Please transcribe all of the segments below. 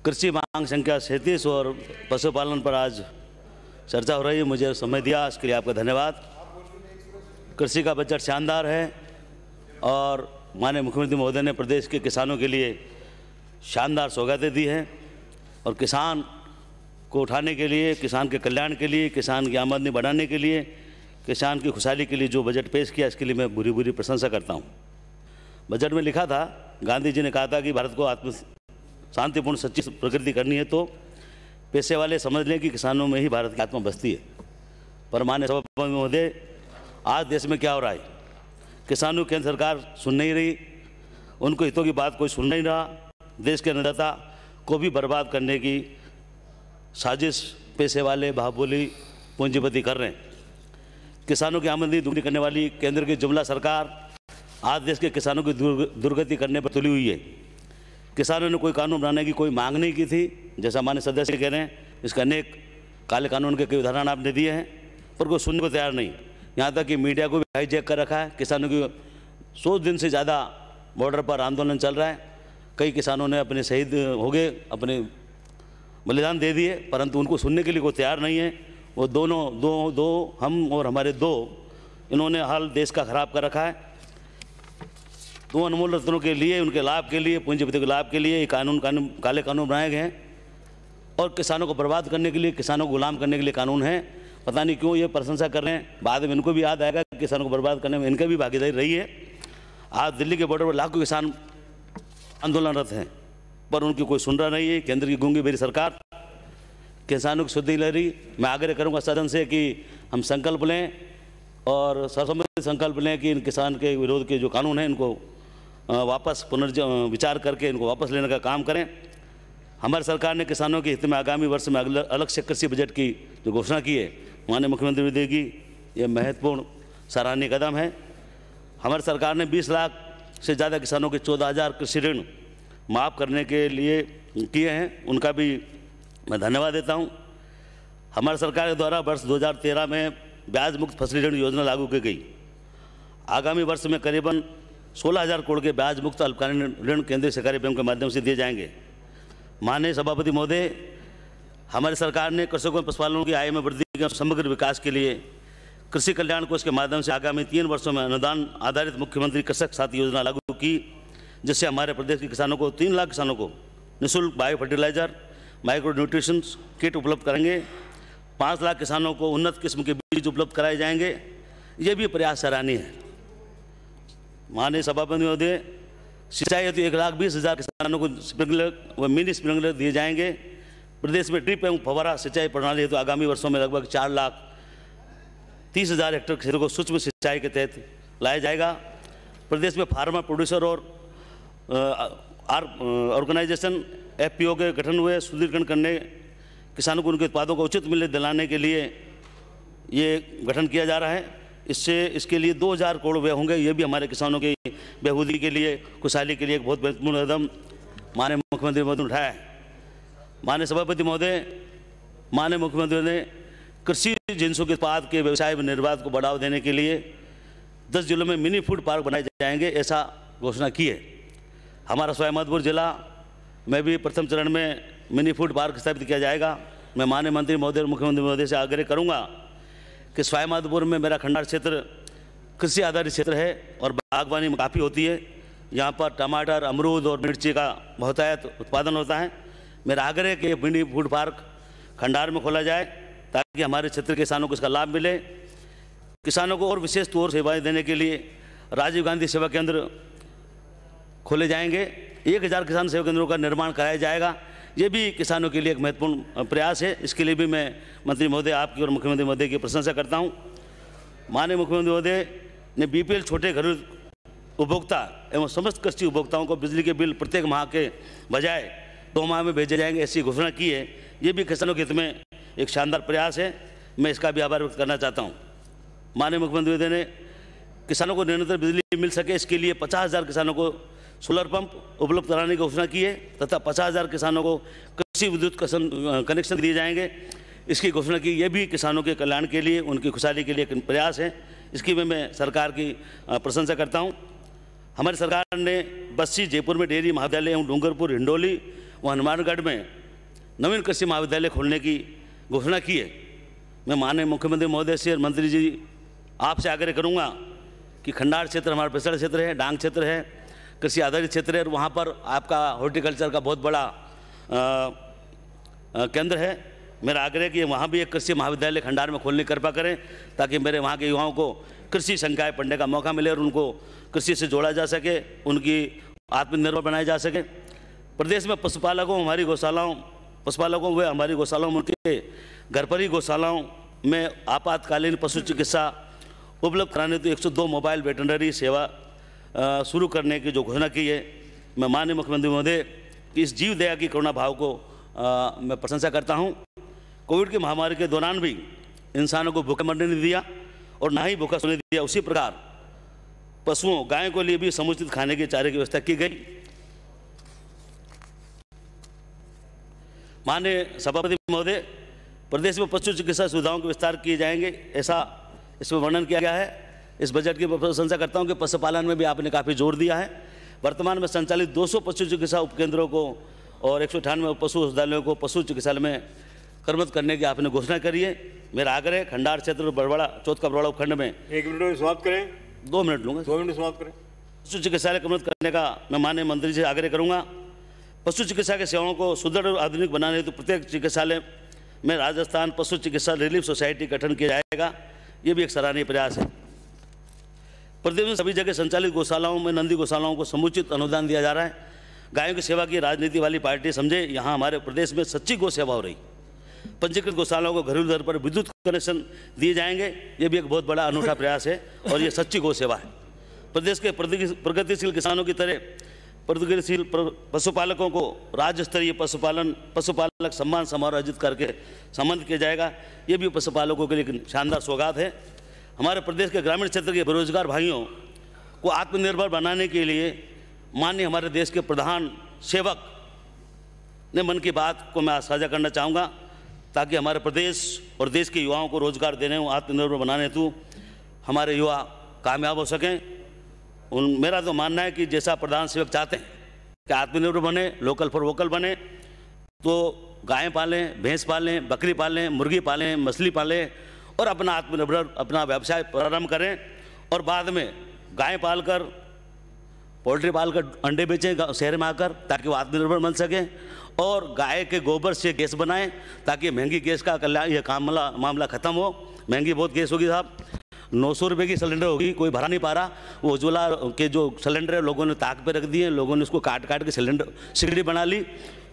कृषि मांग संख्या 37 और पशुपालन पर आज चर्चा हो रही है। मुझे समय दिया, इसके लिए आपका धन्यवाद। कृषि का बजट शानदार है और माननीय मुख्यमंत्री महोदय ने प्रदेश के किसानों के लिए शानदार सौगातें दी हैं और किसान को उठाने के लिए, किसान के कल्याण के लिए, किसान की आमदनी बढ़ाने के लिए, किसान की खुशहाली के लिए जो बजट पेश किया, इसके लिए मैं बुरी बुरी प्रशंसा करता हूँ। बजट में लिखा था, गांधी जी ने कहा था कि भारत को आत्म शांतिपूर्ण सच्ची प्रकृति करनी है तो पैसे वाले समझ लें कि किसानों में ही भारत की आत्मा बसती है। पर माननीय सभापति महोदय, आज देश में क्या हो रहा है? किसानों की केंद्र सरकार सुन नहीं रही, उनको हितों की बात कोई सुन नहीं रहा। देश के अन्नदाता को भी बर्बाद करने की साजिश पैसे वाले बाहुबली पूंजीपति कर रहे हैं। किसानों की आमदनी दुगनी करने वाली केंद्र की जुमला सरकार आज देश के किसानों की दुर्गति करने पर तुली हुई है। किसानों ने कोई कानून बनाने की कोई मांग नहीं की थी, जैसा माननीय सदस्य कह रहे हैं। इसका अनेक काले कानून के कई उदाहरण आपने दिए हैं, पर कोई सुनने को तैयार नहीं। यहाँ तक कि मीडिया को भी हाईजैक कर रखा है। किसानों की 100 दिन से ज़्यादा बॉर्डर पर आंदोलन चल रहा है। कई किसानों ने अपने शहीद हो गए, अपने बलिदान दे दिए, परंतु उनको सुनने के लिए कोई तैयार नहीं है। वो दोनों दो हम और हमारे दो, इन्होंने हाल देश का खराब कर रखा है। दो अनमोल रत्नों के लिए, उनके लाभ के लिए, पूंजीपति के लाभ के लिए ये काले कानून बनाए गए हैं और किसानों को बर्बाद करने के लिए, किसानों को गुलाम करने के लिए कानून है। पता नहीं क्यों ये प्रशंसा कर रहे हैं। बाद में इनको भी याद आएगा कि किसानों को बर्बाद करने में इनकी भी भागीदारी रही है। आज दिल्ली के बॉर्डर पर लाखों किसान आंदोलनरत हैं, पर उनकी कोई सुन रहा नहीं है। केंद्र की गूंगी बेरी सरकार किसानों की सुध नहीं ले रही। मैं आग्रह करूंगा सदन से कि हम संकल्प लें और सर्वसम्मति संकल्प लें कि इन किसान के विरोध के जो कानून हैं इनको वापस पुनर्विचार करके इनको वापस लेने का काम करें। हमारी सरकार ने किसानों के हित में आगामी वर्ष में अलग से कृषि बजट की जो घोषणा की है, माननीय मुख्यमंत्री महोदय की, ये महत्वपूर्ण सराहनीय कदम है। हमारी सरकार ने 20 लाख से ज़्यादा किसानों के 14,000 कृषि ऋण माफ़ करने के लिए किए हैं, उनका भी मैं धन्यवाद देता हूं। हमारी सरकार के द्वारा वर्ष 2013 में ब्याज मुक्त फसली ऋण योजना लागू की गई। आगामी वर्ष में करीबन 16,000 करोड़ के ब्याज मुक्त अल्पकालीन ऋण केंद्रीय सहकारी बैंक के माध्यम से दिए जाएंगे। माननीय सभापति महोदय, हमारी सरकार ने कृषकों और पशुपालकों की आय में वृद्धि के समग्र विकास के लिए कृषि कल्याण कोष के माध्यम से आगामी 3 वर्षों में अनुदान आधारित मुख्यमंत्री कृषक साथी योजना लागू की, जिससे हमारे प्रदेश के किसानों को 3 लाख किसानों को निःशुल्क bio fertiliser, micro nutrition kit उपलब्ध कराएंगे। 5 लाख किसानों को उन्नत किस्म के बीज उपलब्ध कराए जाएंगे। ये भी प्रयास सराहनीय है। माननीय सभापति महोदय, सिंचाई हेतु 1,20,000 किसानों को स्प्रिंकलर व मिनी स्प्रिंकलर दिए जाएंगे। प्रदेश में ड्रिप एवं फव्वारा सिंचाई प्रणाली हेतु आगामी वर्षों में लगभग 4,30,000 हेक्टेयर क्षेत्र को सूक्ष्म सिंचाई के तहत लाया जाएगा। प्रदेश में फार्मर प्रोड्यूसर और ऑर्गेनाइजेशन FPO के गठन हुए सुदृढ़ीकरण करने, किसानों को उनके उत्पादों को उचित मूल्य दिलाने के लिए ये गठन किया जा रहा है। इसके लिए 2,000 करोड़ व्यय होंगे। ये भी हमारे किसानों की बेहूदी के लिए, खुशहाली के लिए एक बहुत महत्वपूर्ण कदम माननीय मुख्यमंत्री महोदय ने उठाया है। माननीय सभापति महोदय, माननीय मुख्यमंत्री ने कृषि जिनसों के उत्पाद के व्यवसाय व निर्बाध को बढ़ावा देने के लिए 10 जिलों में मिनी फूड पार्क बनाए जाएंगे, ऐसा घोषणा की है। हमारा सवाईमाधोपुर जिला में भी प्रथम चरण में मिनी फूड पार्क स्थापित किया जाएगा। मैं माननीय मंत्री महोदय और मुख्यमंत्री महोदय से आग्रह करूंगा कि सवाईमाधोपुर में मेरा खंडार क्षेत्र कृषि आधारित क्षेत्र है और बागवानी काफ़ी होती है। यहाँ पर टमाटर, अमरूद और मिर्ची का बहुतायत उत्पादन होता है। मेरा आग्रह है कि मिनी फूड पार्क खंडार में खोला जाए ताकि हमारे क्षेत्र के किसानों को इसका लाभ मिले। किसानों को और विशेष तौर सेवाएं देने के लिए राजीव गांधी सेवा केंद्र खोले जाएंगे। 1,000 किसान सेवा केंद्रों का निर्माण कराया जाएगा। ये भी किसानों के लिए एक महत्वपूर्ण प्रयास है। इसके लिए भी मैं मंत्री महोदय आपकी और मुख्यमंत्री महोदय की प्रशंसा करता हूँ। माननीय मुख्यमंत्री महोदय ने BPL छोटे घरेलू उपभोक्ता एवं समस्त कृषि उपभोक्ताओं को बिजली के बिल प्रत्येक माह के बजाय 2 माह में भेजे जाएंगे, ऐसी घोषणा की है। ये भी किसानों के हित में एक शानदार प्रयास है। मैं इसका भी आभार व्यक्त करना चाहता हूँ। माननीय मुख्यमंत्री महोदय ने किसानों को निरंतर बिजली मिल सके, इसके लिए 50,000 किसानों को सोलर पंप उपलब्ध कराने की घोषणा की है तथा 50,000 किसानों को कृषि विद्युत कनेक्शन दिए जाएंगे, इसकी घोषणा की। ये भी किसानों के कल्याण के लिए, उनकी खुशहाली के लिए एक प्रयास है। इसकी मैं सरकार की प्रशंसा करता हूँ। हमारी सरकार ने बस्सी, जयपुर में डेयरी महाविद्यालय एवं डूंगरपुर, हिंडोली व हनुमानगढ़ में नवीन कृषि महाविद्यालय खोलने की घोषणा की है। मैं माननीय मुख्यमंत्री महोदय से और मंत्री जी आपसे आग्रह करूंगा कि खंडार क्षेत्र हमारा पिछड़ा क्षेत्र है, डांग क्षेत्र है, कृषि आधारित क्षेत्र है और वहाँ पर आपका हॉर्टिकल्चर का बहुत बड़ा केंद्र है। मेरा आग्रह है कि वहाँ भी एक कृषि महाविद्यालय खंडार में खोलने की कृपा करें ताकि मेरे वहाँ के युवाओं को कृषि संकाय पढ़ने का मौका मिले और उनको कृषि से जोड़ा जा सके, उनकी आत्मनिर्भर बनाया जा सके। प्रदेश में पशुपालकों हमारी गौशालाओं पशुपालकों व हमारी गौशालाओं उनके घर पर ही गौशालाओं में आपातकालीन पशु चिकित्सा उपलब्ध कराने तो 102 मोबाइल वेटरनरी सेवा शुरू करने की जो घोषणा की है। मैं माननीय मुख्यमंत्री महोदय की इस जीव दया की करुणा भाव को मैं प्रशंसा करता हूं। कोविड की महामारी के दौरान भी इंसानों को भूखे मरने नहीं दिया और ना ही भूखा सोने दिया। उसी प्रकार पशुओं गायों के लिए भी समुचित खाने के चारे की व्यवस्था की गई। माननीय सभापति महोदय, प्रदेश में पशु चिकित्सा सुविधाओं के विस्तार किए जाएंगे, ऐसा इसमें वर्णन किया गया है। इस बजट की प्रशंसा करता हूं कि पशुपालन में भी आपने काफ़ी जोर दिया है। वर्तमान में संचालित 200 पशु चिकित्सा उपकेंद्रों को और 198 पशु अस्पतालों को पशु चिकित्सालय में कर्मरत करने की आपने घोषणा करी है। मेरा आग्रह है खंडार क्षेत्र बड़वाड़ा चौथ का बड़वाड़ा उपखंड में 1 मिनट में समाप्त करें। 2 मिनट लूँगा। 2 मिनट समाप्त करें। पशु चिकित्सालय कर्मरत करने का मैं माननीय मंत्री से आग्रह करूँगा। पशु चिकित्सा के सेवाओं को सुदृढ़ और आधुनिक बनाने हेतु प्रत्येक चिकित्सालय में राजस्थान पशु चिकित्सा रिलीफ सोसाइटी गठन किया जाएगा। ये भी एक सराहनीय प्रयास है। प्रदेश में सभी जगह संचालित गौशालाओं में नंदी गौशालाओं को समुचित अनुदान दिया जा रहा है। गायों की सेवा की राजनीति वाली पार्टी समझे, यहाँ हमारे प्रदेश में सच्ची गौ सेवा हो रही। पंजीकृत गौशालाओं को घरेलू दर पर विद्युत कनेक्शन दिए जाएंगे। ये भी एक बहुत बड़ा अनूठा प्रयास है और ये सच्ची गौ सेवा है। प्रदेश के प्रगतिशील किसानों की तरह प्रगतिशील पशुपालकों को राज्य स्तरीय पशुपालक सम्मान समारोह आयोजित करके सम्मानित किया जाएगा। ये भी पशुपालकों के लिए एक शानदार सौगात है। हमारे प्रदेश के ग्रामीण क्षेत्र के बेरोजगार भाइयों को आत्मनिर्भर बनाने के लिए माननीय हमारे देश के प्रधान सेवक ने मन की बात को मैं आज साझा करना चाहूँगा ताकि हमारे प्रदेश और देश के युवाओं को रोजगार देने और आत्मनिर्भर बनाने हेतु हमारे युवा कामयाब हो सकें। मेरा तो मानना है कि जैसा प्रधान सेवक चाहते हैं कि आत्मनिर्भर बने, लोकल फॉर वोकल बने, तो गायें पालें, भैंस पालें, बकरी पालें, मुर्गी पालें, मछली पालें और अपना आत्मनिर्भर अपना व्यवसाय प्रारंभ करें और बाद में गायें पालकर पोल्ट्री पालकर अंडे बेचें शहर में आकर ताकि वो आत्मनिर्भर बन सकें और गाय के गोबर से गैस बनाएं ताकि महंगी गैस का कल्याण ये मामला ख़त्म हो। महंगी बहुत गैस होगी साहब, 900 रुपये की सिलेंडर होगी, कोई भरा नहीं पा रहा। वो उज्ज्वला के जो सिलेंडर है लोगों ने ताक पे रख दिए, लोगों ने उसको काट के सिलेंडर सिगड़ी बना ली।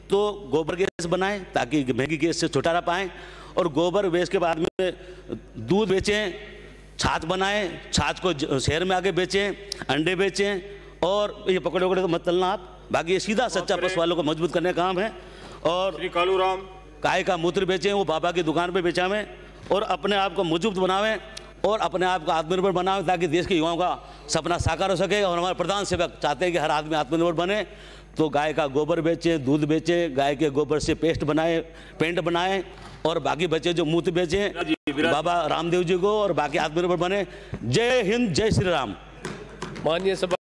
तो गोबर गैस बनाएं ताकि महंगी गैस से छुटकारा पाएँ और गोबर बेच के बाद में दूध बेचें, छाछ बनाएं, छाछ को शहर में आके बेचें, अंडे बेचें और ये पकड़े तो मत चलना आप। बाकी ये सीधा सच्चा पशु वालों को मजबूत करने का काम है। और श्री कालूराम गाय का मूत्र बेचें, वो बाबा की दुकान पे बेचावें और अपने आप को मजबूत बनावें और अपने आप को आत्मनिर्भर बनावें ताकि देश के युवाओं का सपना साकार हो सके। और हमारे प्रधान सेवक चाहते हैं कि हर आदमी आत्मनिर्भर बने, तो गाय का गोबर बेचें, दूध बेचें, गाय के गोबर से पेस्ट बनाएं, पेंट बनाएं और बाकी बचे जो मूत्र बेचें बाबा रामदेव जी को और बाकी आत्मनिर्भर बने। जय हिंद, जय श्री राम। माननीय सभा